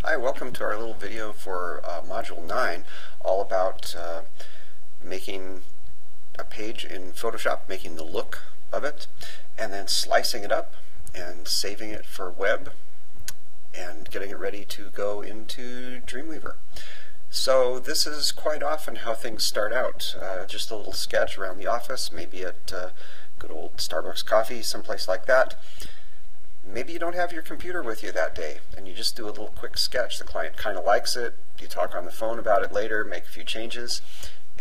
Hi, welcome to our little video for Module 9, all about making a page in Photoshop, making the look of it, and then slicing it up and saving it for web and getting it ready to go into Dreamweaver. So this is quite often how things start out. Just a little sketch around the office, maybe at good old Starbucks coffee, someplace like that. Maybe you don't have your computer with you that day and you just do a little quick sketch. The client kind of likes it. You talk on the phone about it later, make a few changes,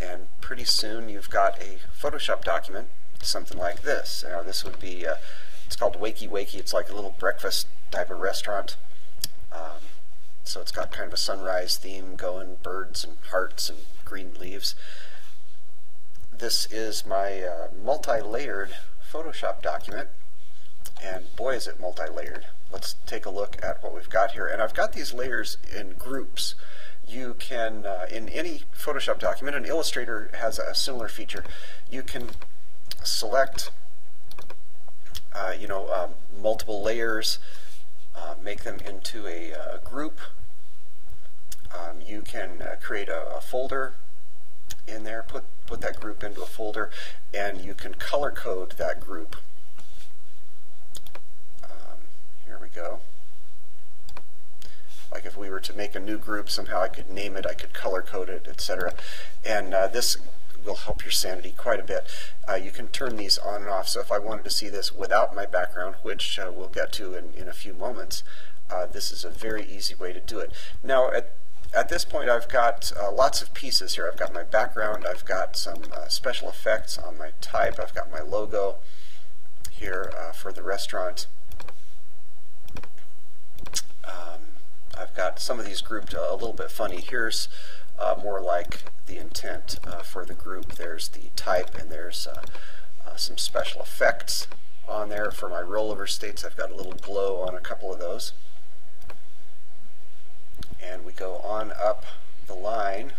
and pretty soon you've got a Photoshop document, something like this. Now this would be, it's called Wakey Wakey. It's like a little breakfast type of restaurant. So it's got kind of a sunrise theme going, birds and hearts and green leaves. This is my multi-layered Photoshop document. And boy, is it multi-layered. Let's take a look at what we've got here. And I've got these layers in groups. You can, in any Photoshop document, and Illustrator has a similar feature, you can select multiple layers, make them into a group. You can create a folder in there, put that group into a folder, and you can color code that group. Here we go. Like if we were to make a new group, somehow I could name it, I could color code it, etc. And this will help your sanity quite a bit. You can turn these on and off. So if I wanted to see this without my background, which we'll get to in a few moments, this is a very easy way to do it. Now at this point I've got lots of pieces here. I've got my background, I've got some special effects on my type, I've got my logo here for the restaurant. I've got some of these grouped a little bit funny. Here's more like the intent for the group. There's the type, and there's some special effects on there for my rollover states. I've got a little glow on a couple of those. And we go on up the line.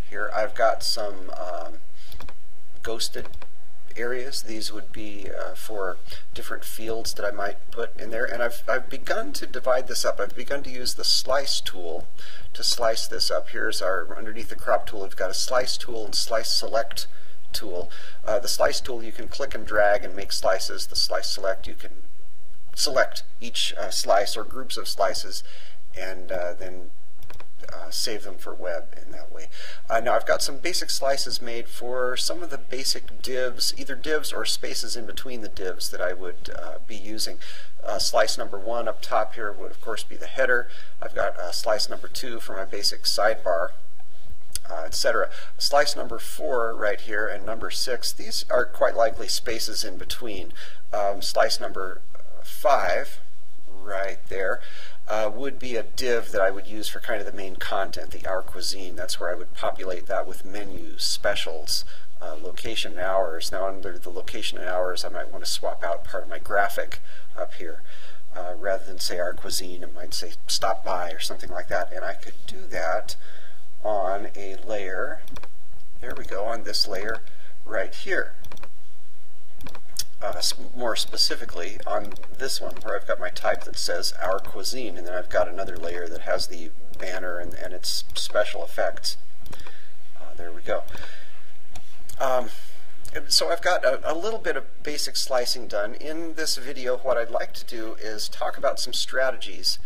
Here I've got some ghosted areas. These would be for different fields that I might put in there, and I've begun to divide this up. I've begun to use the slice tool to slice this up. Here's our, underneath the crop tool, we've got a slice tool and slice select tool. The slice tool you can click and drag and make slices. The slice select, you can select each slice or groups of slices and then save them for web in that way. Now I've got some basic slices made for some of the basic divs, either divs or spaces in between the divs that I would be using. Slice number 1 up top here would of course be the header. I've got slice number 2 for my basic sidebar, etc. Slice number 4 right here and number 6, these are quite likely spaces in between. Slice number 5 right there would be a div that I would use for kind of the main content, the Our Cuisine. That's where I would populate that with menus, specials, location and hours. Now under the location and hours I might want to swap out part of my graphic up here. Rather than say Our Cuisine, it might say stop by or something like that. And I could do that on a layer, there we go, on this layer right here. More specifically on this one where I've got my type that says Our Cuisine, and then I've got another layer that has the banner and its special effects. There we go. So I've got a little bit of basic slicing done. In this video what I'd like to do is talk about some strategies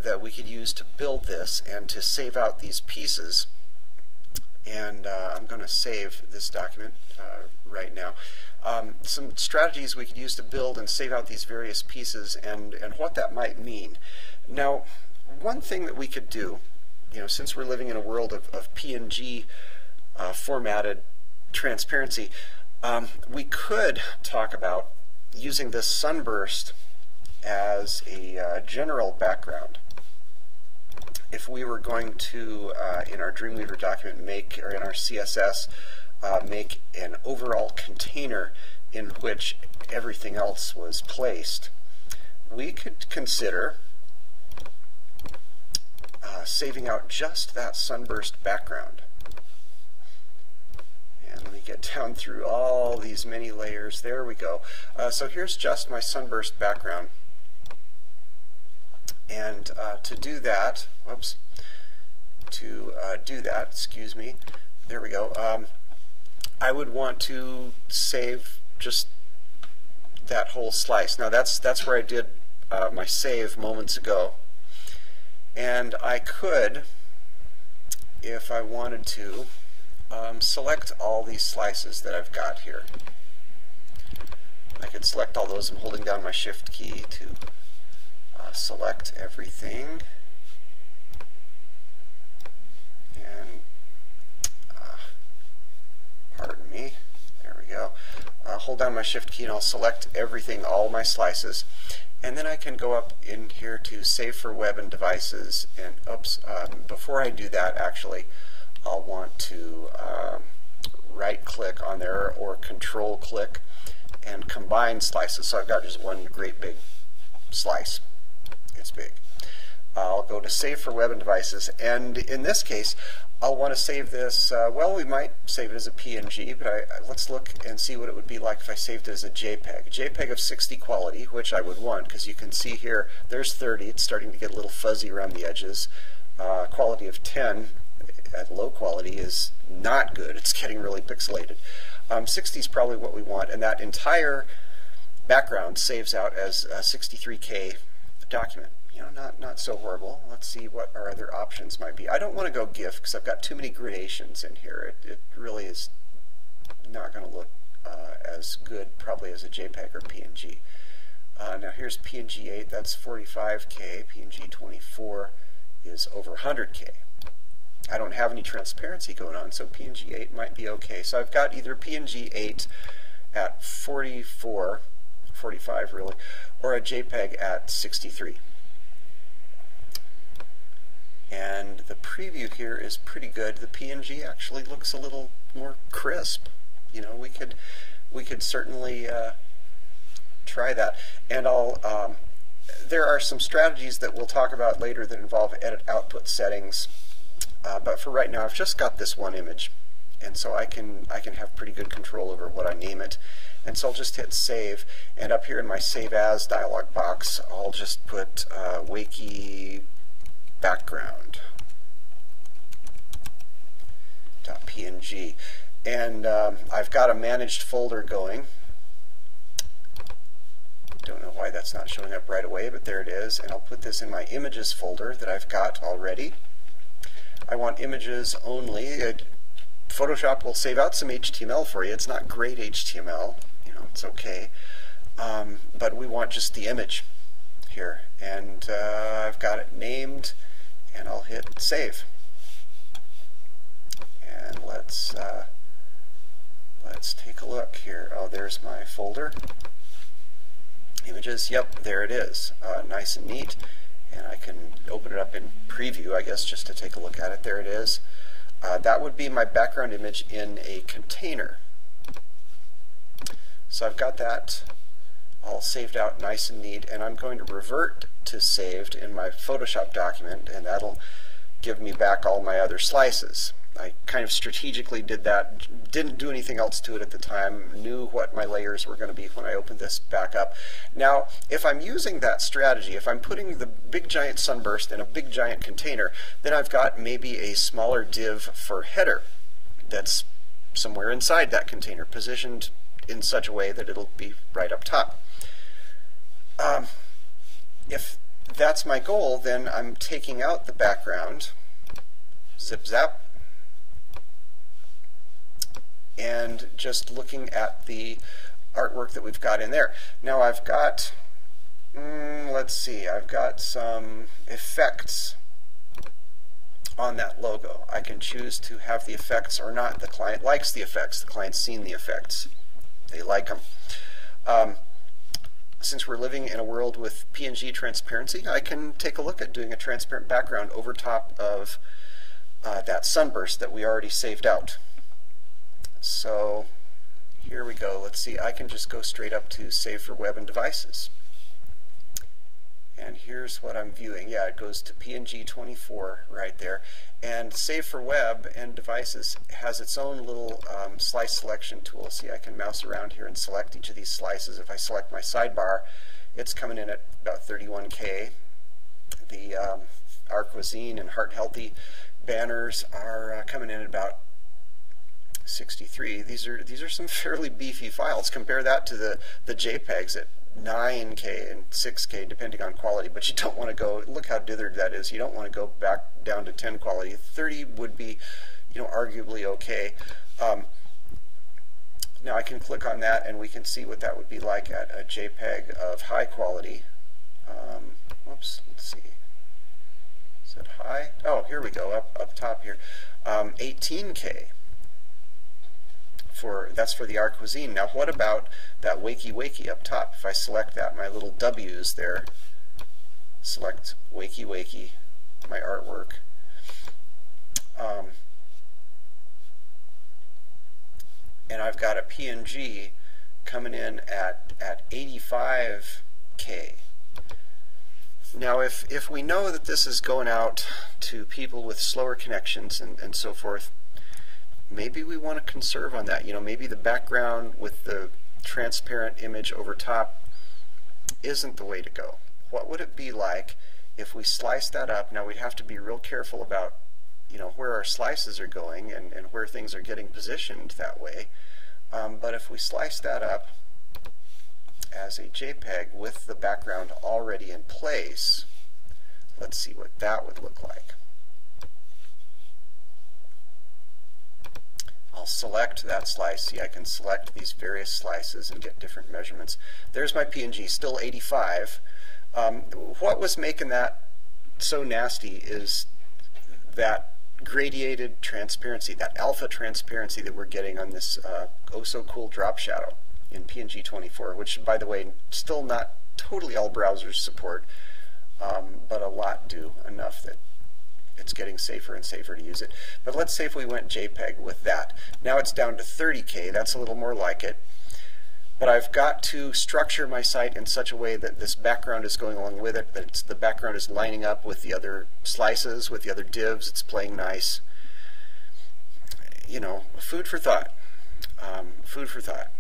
that we could use to build this and to save out these pieces. And I'm going to save this document right now. Some strategies we could use to build and save out these various pieces and what that might mean. Now, one thing that we could do, since we're living in a world of PNG formatted transparency, we could talk about using this sunburst as a general background. If we were going to, in our Dreamweaver document, or in our CSS, make an overall container in which everything else was placed, we could consider saving out just that sunburst background. And let me get down through all these many layers. There we go. So here's just my sunburst background. And to do that, excuse me, there we go, I would want to save just that whole slice. Now that's where I did my save moments ago. And I could, if I wanted to, select all these slices that I've got here. I could select all those. I'm holding down my Shift key to select everything. And pardon me, there we go. Hold down my Shift key and I'll select everything, all my slices. And then I can go up in here to Save for Web and Devices. And before I do that, actually, I'll want to right-click on there or Control-click and combine slices. So I've got just one great big slice. It's big. I'll go to Save for Web and Devices, and in this case, I'll want to save this, well, we might save it as a PNG, but let's look and see what it would be like if I saved it as a JPEG. A JPEG of 60 quality, which I would want, because you can see here, there's 30, it's starting to get a little fuzzy around the edges. Quality of 10 at low quality is not good, it's getting really pixelated. 60 is probably what we want, and that entire background saves out as a 63K document. You know, not so horrible. Let's see what our other options might be. I don't want to go GIF because I've got too many gradations in here. It really is not going to look as good probably as a JPEG or PNG. Now here's PNG 8, that's 45K. PNG 24 is over 100K. I don't have any transparency going on, so PNG 8 might be okay. So I've got either PNG 8 at 44, 45 really, or a JPEG at 63. And the preview here is pretty good. The PNG actually looks a little more crisp. You know, we could certainly try that. And there are some strategies that we'll talk about later that involve edit output settings. But for right now, I've just got this one image, and so I can have pretty good control over what I name it. And so I'll just hit Save, and up here in my Save As dialog box, I'll just put Wakey background .png, and I've got a managed folder going. Don't know why that's not showing up right away, but there it is, and I'll put this in my images folder that I've got already. I want images only. Photoshop will save out some HTML for you. It's not great HTML, you know, it's okay, but we want just the image here, and I've got it named, and I'll hit Save. And let's take a look here. Oh, there's my folder. Images, yep, there it is. Nice and neat. And I can open it up in preview, I guess, just to take a look at it. There it is. That would be my background image in a container. So I've got that all saved out nice and neat, and I'm going to revert to saved in my Photoshop document, and that'll give me back all my other slices. I kind of strategically did that, didn't do anything else to it at the time, knew what my layers were going to be when I opened this back up. Now, if I'm using that strategy, if I'm putting the big giant sunburst in a big giant container, then I've got maybe a smaller div for header that's somewhere inside that container, positioned in such a way that it'll be right up top. If that's my goal, then I'm taking out the background, zip zap, and just looking at the artwork that we've got in there. Now I've got, let's see, I've got some effects on that logo. I can choose to have the effects or not. The client likes the effects. The client's seen the effects. They like them. Since we're living in a world with PNG transparency, I can take a look at doing a transparent background over top of that sunburst that we already saved out. So here we go. Let's see, I can just go straight up to Save for Web and Devices. And here's what I'm viewing. Yeah, it goes to PNG 24 right there. And Save for Web and Devices has its own little slice selection tool. See, I can mouse around here and select each of these slices. If I select my sidebar, it's coming in at about 31K. The Our Cuisine and Heart Healthy banners are coming in at about 63. These are some fairly beefy files. Compare that to the JPEGs at 9K and 6K, depending on quality. But you don't want to go, look how dithered that is. You don't want to go back down to 10 quality. 30 would be, arguably okay. Now I can click on that and we can see what that would be like at a JPEG of high quality. Whoops, let's see. Is it high? Oh, here we go, up top here. 18K. That's for the Our Cuisine. Now what about that Wakey Wakey up top? If I select that, my little W's there, select Wakey Wakey, my artwork. And I've got a PNG coming in at 85K. Now if we know that this is going out to people with slower connections and so forth, maybe we want to conserve on that. Maybe the background with the transparent image over top isn't the way to go. What would it be like if we slice that up? Now we'd have to be real careful about where our slices are going and where things are getting positioned that way. But if we slice that up as a JPEG with the background already in place, let's see what that would look like. I'll select that slice. See, I can select these various slices and get different measurements. There's my PNG, still 85. What was making that so nasty is that gradiated transparency, that alpha transparency that we're getting on this oh so cool drop shadow in PNG 24, which by the way, still not totally all browsers support, but a lot do, enough that it's getting safer and safer to use it. But let's say if we went JPEG with that. Now it's down to 30K, that's a little more like it. But I've got to structure my site in such a way that this background is going along with it, that the background is lining up with the other slices, with the other divs, it's playing nice. Food for thought. Food for thought.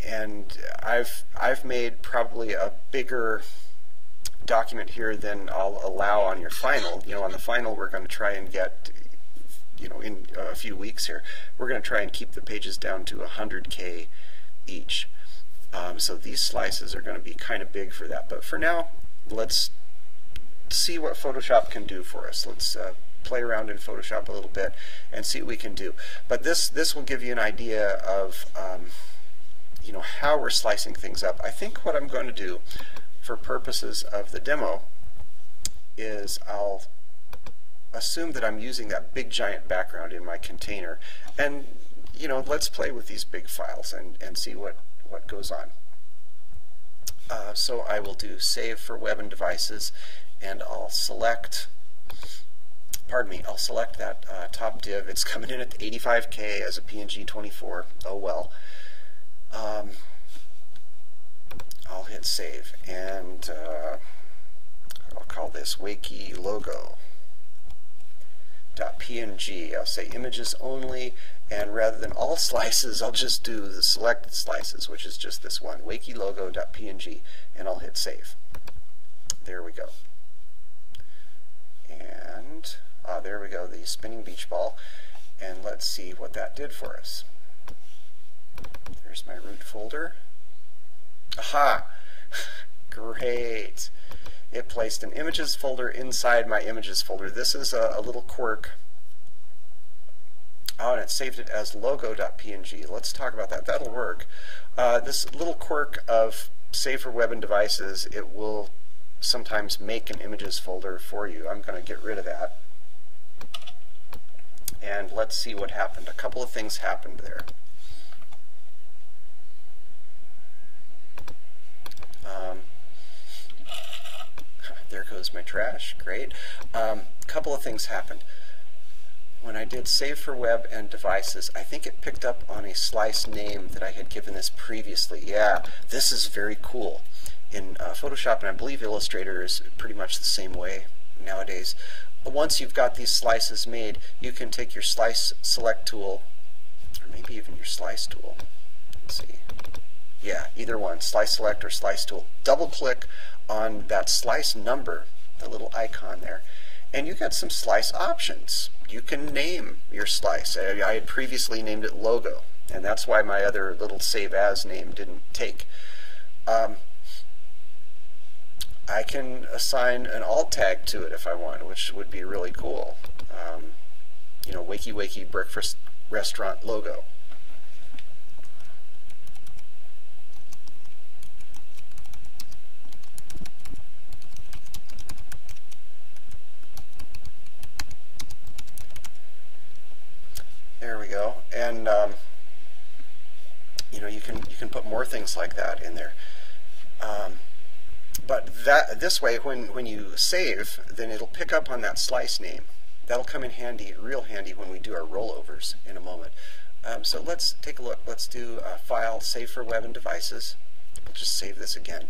And I've made probably a bigger document here than I'll allow on your final. On the final we're going to try and get, in a few weeks here, we're going to try and keep the pages down to 100K each. So these slices are going to be kind of big for that. But for now, let's see what Photoshop can do for us. Let's play around in Photoshop a little bit and see what we can do. But this will give you an idea of how we're slicing things up. I think what I'm going to do for purposes of the demo is I'll assume that I'm using that big giant background in my container, and let's play with these big files and see what goes on. So I will do Save for Web and Devices, and I'll select, I'll select that top div. It's coming in at 85K as a PNG 24. Oh well. I'll hit Save, and I'll call this Wakey Logo .png. I'll say images only, and rather than all slices, I'll just do the selected slices, which is just this one, Wakey Logo.png, and I'll hit Save. There we go. And there we go, the spinning beach ball. And let's see what that did for us. There's my root folder. Aha! Great! It placed an images folder inside my images folder. This is a little quirk. Oh, and it saved it as logo.png. Let's talk about that. That'll work. This little quirk of Save for Web and Devices, it will sometimes make an images folder for you. I'm going to get rid of that. And let's see what happened. A couple of things happened there. There goes my trash. Great. Couple of things happened. When I did Save for Web and Devices, I think it picked up on a slice name that I had given this previously. Yeah, this is very cool. In Photoshop, and I believe Illustrator is pretty much the same way nowadays. Once you've got these slices made, you can take your Slice Select tool, or maybe even your Slice tool. Let's see. Yeah, either one, Slice Select or Slice tool. Double click on that slice number the little icon there. And you got some slice options. You can name your slice. I had previously named it logo, and that's why my other little save as name didn't take. I can assign an alt tag to it if I want, which would be really cool. You know, Wakey Wakey Breakfast Restaurant logo. There we go. And you know, you can put more things like that in there. But this way, when you save, then it'll pick up on that slice name. That'll come in handy, real handy, when we do our rollovers in a moment. So let's take a look. Let's do File, Save for Web and Devices. We'll just save this again.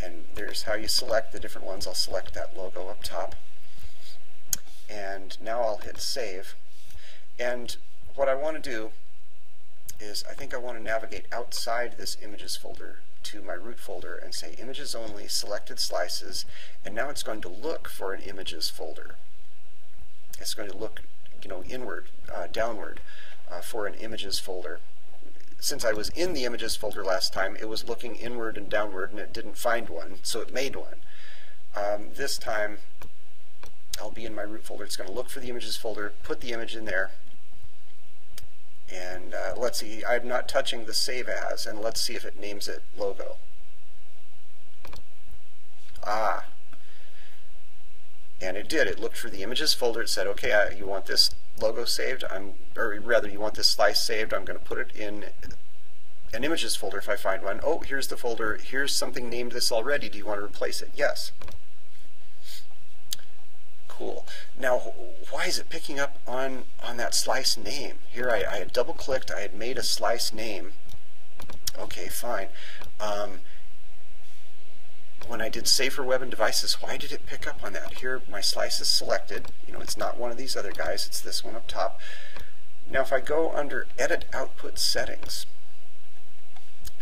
And there's how you select the different ones. I'll select that logo up top. And now I'll hit Save. And what I want to do is, I think I want to navigate outside this Images folder to my root folder and say Images Only, Selected Slices, and now it's going to look for an Images folder. It's going to look, you know, inward, downward for an Images folder. Since I was in the Images folder last time, it was looking inward and downward and it didn't find one, so it made one. This time I'll be in my root folder. It's going to look for the Images folder, put the image in there, and let's see, I'm not touching the Save As, and let's see if it names it logo. Ah, and it did. It looked for the Images folder. It said, okay, you want this logo saved, or rather you want this slice saved, I'm going to put it in an Images folder if I find one. Oh, here's the folder, here's something named this already, do you want to replace it? Yes. Cool. Now, why is it picking up on that slice name? Here I had double clicked, I had made a slice name. Okay, fine. When I did Save for Web and Devices, why did it pick up on that? Here my slice is selected. You know, it's not one of these other guys, it's this one up top. Now if I go under Edit Output Settings,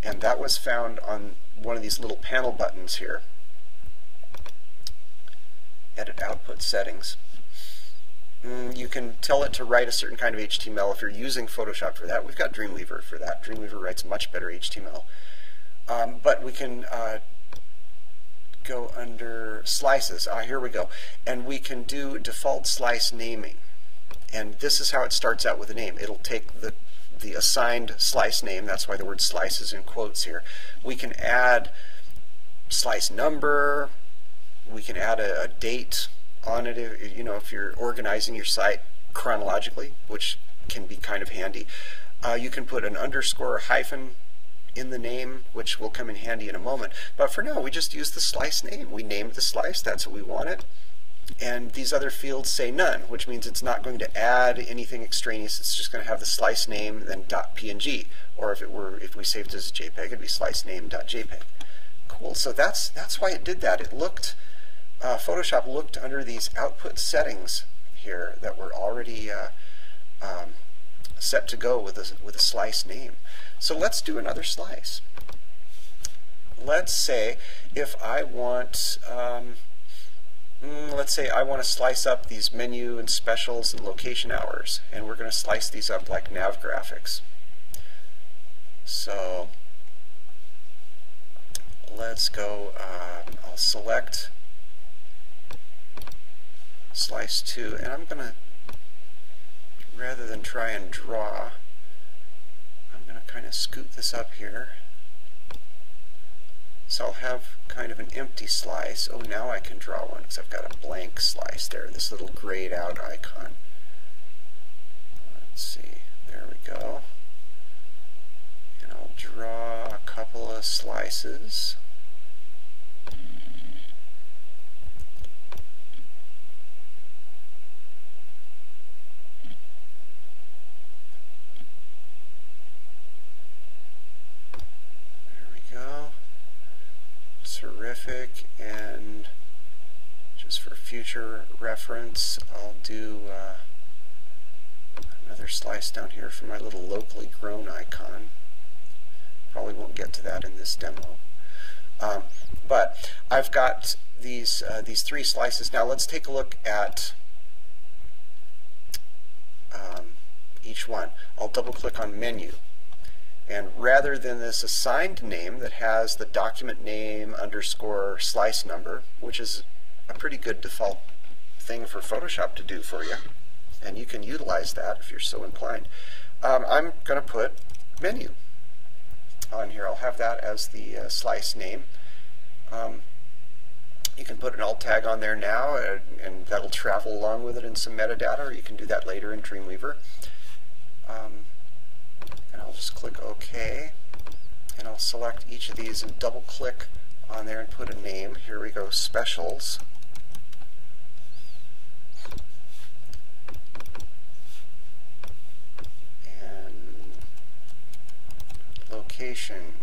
and that was found on one of these little panel buttons here, Edit Output Settings. You can tell it to write a certain kind of HTML if you're using Photoshop for that. We've got Dreamweaver for that. Dreamweaver writes much better HTML. But we can go under Slices. Here we go. And we can do Default Slice Naming. And this is how it starts out with a name. It'll take the assigned slice name. That's why the word slice is in quotes here. We can add slice number. We can add a date on it, you know, if you're organizing your site chronologically, which can be kind of handy. You can put an underscore or hyphen in the name, which will come in handy in a moment. But for now, we just use the slice name. We named the slice, that's what we wanted. And these other fields say none, which means it's not going to add anything extraneous. It's just going to have the slice name, then .png. Or if we saved it as a JPEG, it'd be slice name.jpg. Cool. So that's why it did that. It looked. Photoshop looked under these output settings here that were already set to go with a slice name. So let's do another slice. Let's say if I want, let's say I want to slice up these menu and specials and location hours, and we're going to slice these up like nav graphics. So let's go, I'll select slice 2, and I'm going to, rather than try and draw, I'm going to kind of scoot this up here. So I'll have kind of an empty slice. Oh, now I can draw one because I've got a blank slice there, this little grayed out icon. Let's see, there we go. And I'll draw a couple of slices. Terrific. And just for future reference, I'll do another slice down here for my little locally grown icon. Probably won't get to that in this demo. But I've got these 3 slices. Now let's take a look at each one. I'll double click on menu, and rather than this assigned name that has the document name underscore slice number, which is a pretty good default thing for Photoshop to do for you, and you can utilize that if you're so inclined, I'm going to put menu on here. I'll have that as the slice name. You can put an alt tag on there now, and that'll travel along with it in some metadata, or you can do that later in Dreamweaver. And I'll just click OK, and I'll select each of these and double click on there and put a name. Here we go, specials. And location.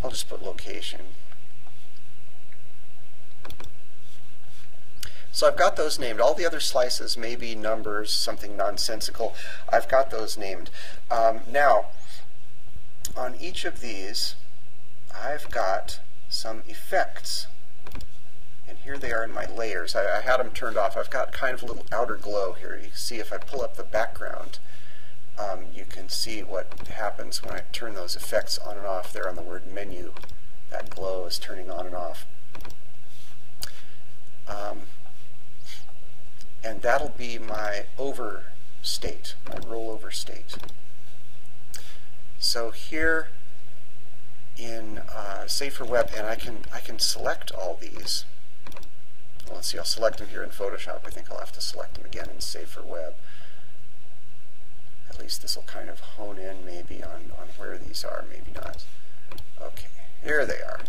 I'll just put location. So I've got those named. All the other slices may be numbers, something nonsensical. I've got those named. Now, on each of these, I've got some effects. And here they are in my layers. I had them turned off. I've got kind of a little outer glow here. You can see if I pull up the background, you can see what happens when I turn those effects on and off there on the word menu. That glow is turning on and off. And that'll be my over state, my rollover state. So here in Save for Web, and I can select all these. Well, let's see, I'll select them here in Photoshop. I think I'll have to select them again in Save for Web. At least this will kind of hone in maybe on where these are, maybe not. Okay, here they are.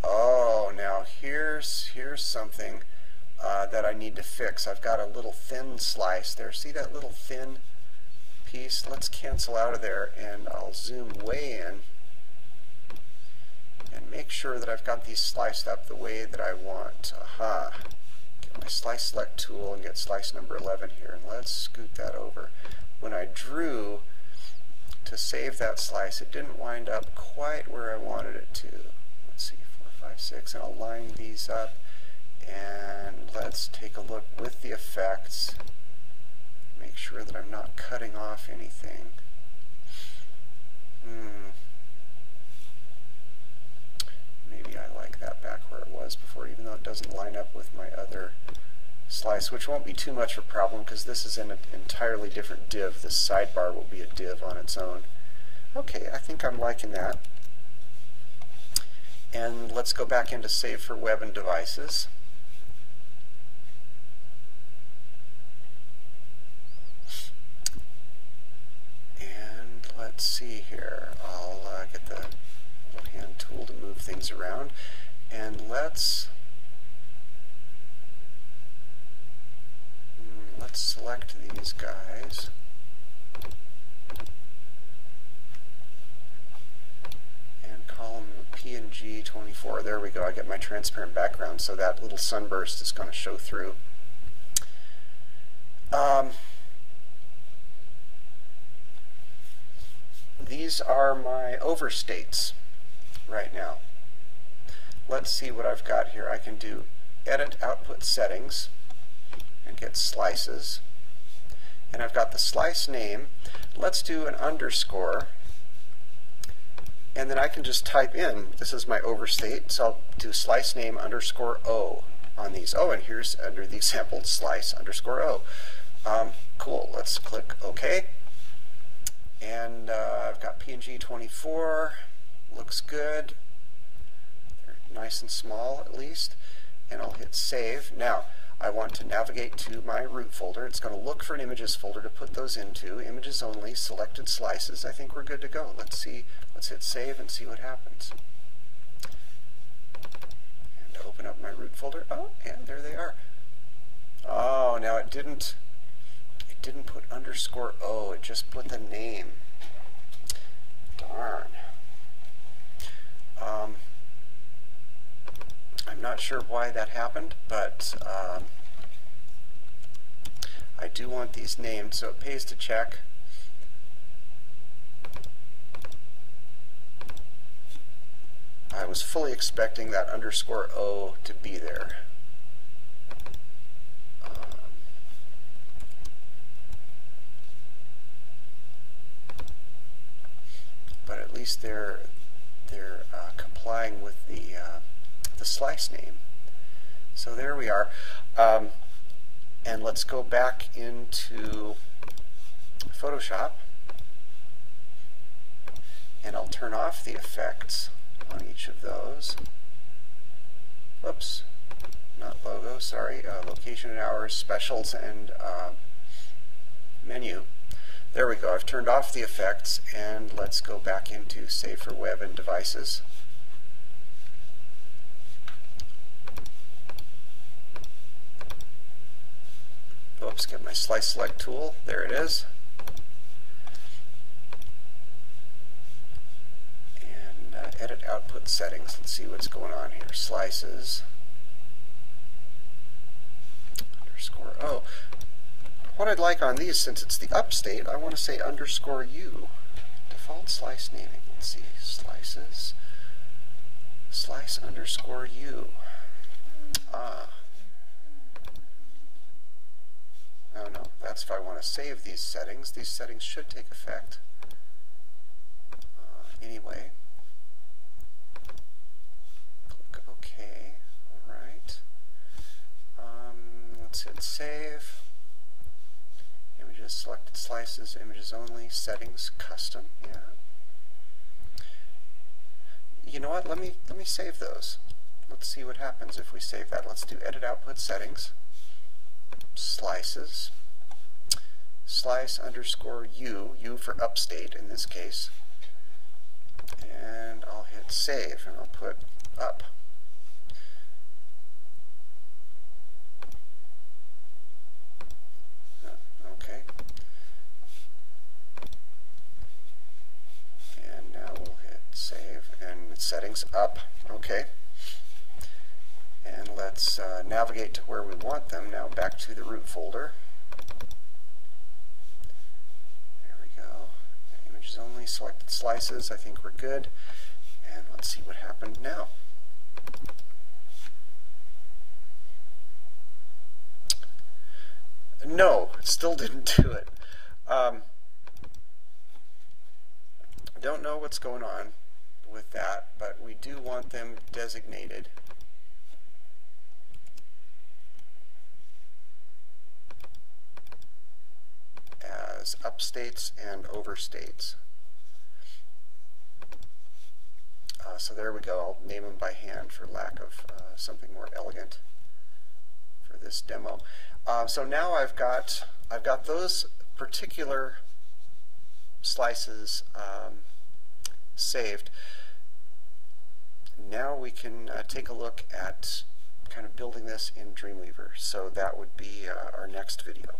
Oh, now here's something that I need to fix. I've got a little thin slice there. See that little thin piece? Let's cancel out of there, and I'll zoom way in and make sure that I've got these sliced up the way that I want. Aha. Get my slice select tool and get slice number 11 here, and let's scoot that over. When I drew to save that slice, it didn't wind up quite where I wanted it to. Let's see, 4, 5, 6, and I'll line these up. And let's take a look with the effects. Make sure that I'm not cutting off anything. Maybe I like that back where it was before, even though it doesn't line up with my other slice, which won't be too much of a problem because this is in an entirely different div. This sidebar will be a div on its own. Okay, I think I'm liking that. And let's go back into Save for Web and Devices. And let's see here. I'll get the little hand tool to move things around. And let's select these guys. And call them PNG 24. There we go. I get my transparent background, so that little sunburst is going to show through. These are my overstates right now. Let's see what I've got here. I can do Edit Output Settings and get slices. And I've got the slice name. Let's do an underscore. And then I can just type in, this is my overstate, so I'll do slice name underscore O on these. Oh, and here's under the example slice underscore O. Cool, let's click OK. And I've got PNG 24, looks good. They're nice and small at least. And I'll hit save. Now, I want to navigate to my root folder. It's going to look for an images folder to put those into. Images only, selected slices. I think we're good to go. Let's see. Let's hit save and see what happens. And open up my root folder. Oh, and there they are. Oh, now it didn't put underscore O. It just put the name. Darn. I'm not sure why that happened, but I do want these named, so it pays to check. was fully expecting that underscore O to be there. But at least they're complying with the slice name. So there we are. And let's go back into Photoshop, and I'll turn off the effects on each of those. Whoops, not logo, sorry, location and hours, specials, and menu. There we go, I've turned off the effects, and let's go back into Save for Web and Devices. Oops, get my Slice Select tool, there it is. And edit output settings, let's see what's going on here. Slices, underscore O. What I'd like on these, since it's the upstate, I want to say underscore U. Default slice naming. Let's see. Slices. Slice underscore U. Oh no, that's if I want to save these settings. These settings should take effect anyway. Click OK. Alright. Let's hit save. Images, selected slices, images only, settings, custom, yeah. You know what, let me save those. Let's see what happens if we save that. Let's do edit output settings, slices, slice underscore U, U for upstate in this case, and I'll hit save and I'll put up. Okay. And now we'll hit save and settings up. Okay. And let's navigate to where we want them. Now back to the root folder. There we go. Images only, selected slices. I think we're good. And let's see what happened now. No, it still didn't do it. Don't know what's going on with that, but we do want them designated as upstates and overstates. So there we go. I'll name them by hand for lack of something more elegant for this demo. So now I've got those particular slices saved. Now we can take a look at kind of building this in Dreamweaver. So that would be our next video.